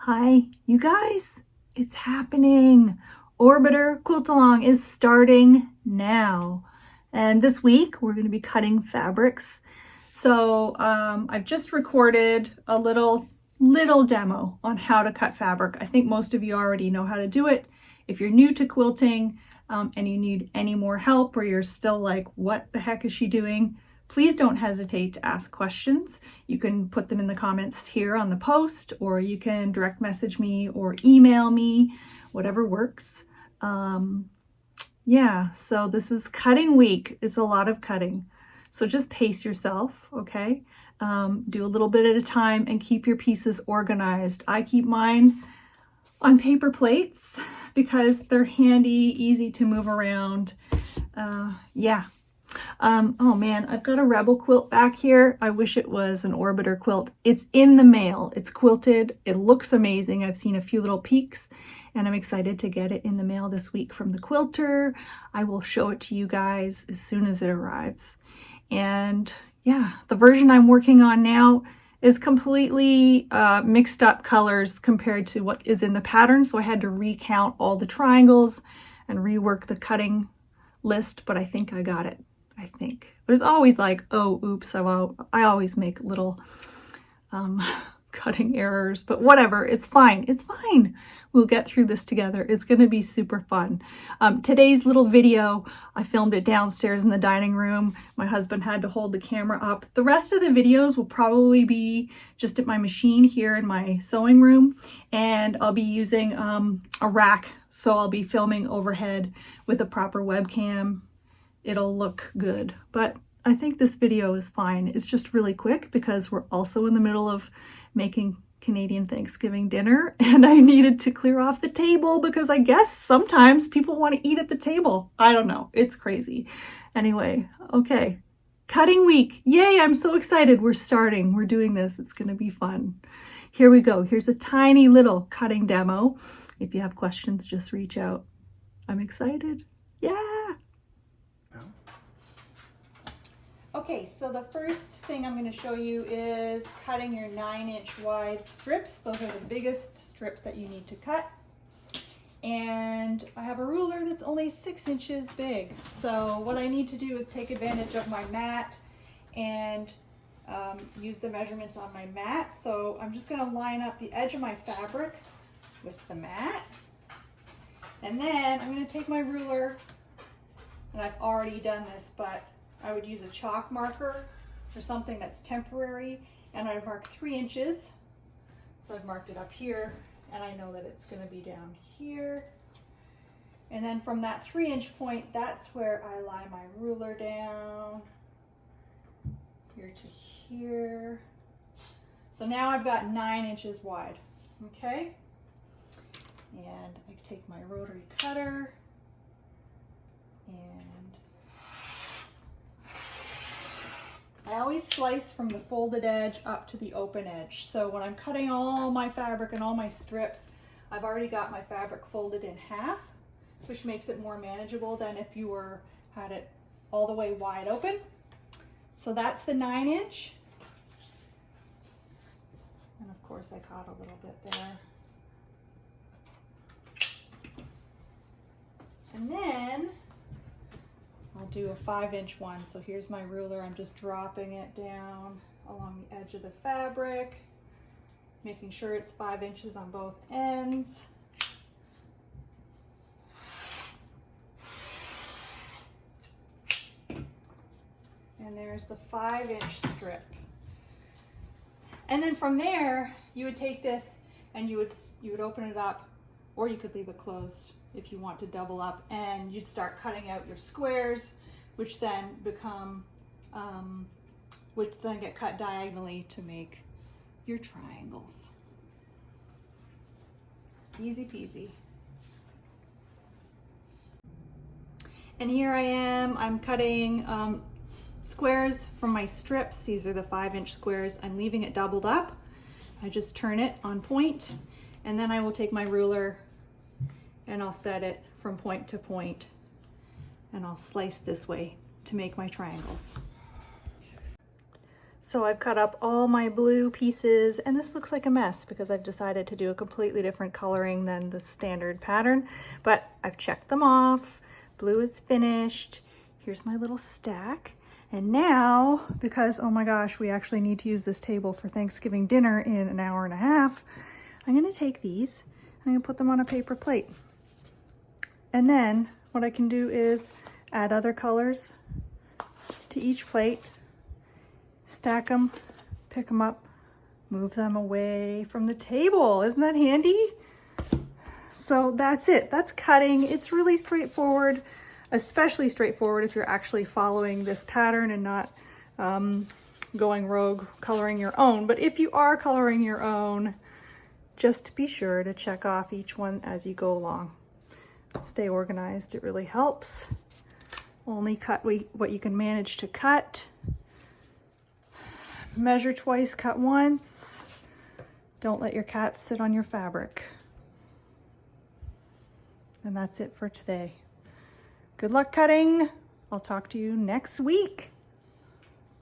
Hi, you guys, it's happening. Orbiter Quilt-A-Long is starting now. And this week we're going to be cutting fabrics. So I've just recorded a little demo on how to cut fabric. I think most of you already know how to do it. If you're new to quilting and you need any more help, or you're still like, what the heck is she doing? Please don't hesitate to ask questions. You can put them in the comments here on the post, or you can direct message me or email me, whatever works. Yeah, so this is cutting week. It's a lot of cutting. So just pace yourself, okay? Do a little bit at a time and keep your pieces organized. I keep mine on paper plates because they're handy, easy to move around. Yeah. Oh man, I've got a Rebel quilt back here. I wish it was an Orbiter quilt. It's in the mail. It's quilted. It looks amazing. I've seen a few little peeks and I'm excited to get it in the mail this week from the quilter. I will show it to you guys as soon as it arrives. And yeah, the version I'm working on now is completely mixed up colors compared to what is in the pattern. So I had to recount all the triangles and rework the cutting list, but I think I got it. I think there's always like, oh, oops, I always make little cutting errors, but whatever, it's fine. It's fine. We'll get through this together. It's going to be super fun. Today's little video, I filmed it downstairs in the dining room. My husband had to hold the camera up. The rest of the videos will probably be just at my machine here in my sewing room, and I'll be using a rack, so I'll be filming overhead with a proper webcam. It'll look good, but I think this video is fine. It's just really quick because we're also in the middle of making Canadian Thanksgiving dinner, and I needed to clear off the table because I guess sometimes people want to eat at the table. I don't know. It's crazy. Anyway, okay. Cutting week. Yay, I'm so excited. We're starting. We're doing this. It's going to be fun. Here we go. Here's a tiny little cutting demo. If you have questions, just reach out. I'm excited. Yeah. Okay, so the first thing I'm going to show you is cutting your 9-inch wide strips. Those are the biggest strips that you need to cut. And I have a ruler that's only 6 inches big. So what I need to do is take advantage of my mat and use the measurements on my mat. So I'm just going to line up the edge of my fabric with the mat. And then I'm going to take my ruler, and I've already done this, but I would use a chalk marker for something that's temporary, and I'd mark 3 inches. So I've marked it up here, and I know that it's going to be down here. And then from that 3-inch point, that's where I lie my ruler down, here to here. So now I've got 9 inches wide, okay? And I take my rotary cutter and I always slice from the folded edge up to the open edge. So when I'm cutting all my fabric and all my strips, I've already got my fabric folded in half, which makes it more manageable than if you had it all the way wide open. So that's the 9-inch. And of course I caught a little bit there. And then I'll do a 5-inch one. So here's my ruler. I'm just dropping it down along the edge of the fabric, making sure it's 5 inches on both ends. And there's the 5-inch strip. And then from there, you would take this and you would open it up, or you could leave it closed if you want to double up, and you'd start cutting out your squares, which then get cut diagonally to make your triangles. Easy peasy. And here I am, I'm cutting squares from my strips. These are the 5-inch squares. I'm leaving it doubled up. I just turn it on point, and then I will take my ruler and I'll set it from point to point, and I'll slice this way to make my triangles. So I've cut up all my blue pieces, and this looks like a mess because I've decided to do a completely different coloring than the standard pattern, but I've checked them off. Blue is finished. Here's my little stack. And now, because, oh my gosh, we actually need to use this table for Thanksgiving dinner in an hour and a half, I'm gonna take these, I'm gonna put them on a paper plate. And then what I can do is add other colors to each plate, stack them, pick them up, move them away from the table. Isn't that handy? So that's it. That's cutting. It's really straightforward, especially straightforward if you're actually following this pattern and not going rogue coloring your own. But if you are coloring your own, just be sure to check off each one as you go along. Stay organized. It really helps. Only cut what you can manage to cut. Measure twice, cut once. Don't let your cat sit on your fabric. And that's it for today. Good luck cutting. I'll talk to you next week.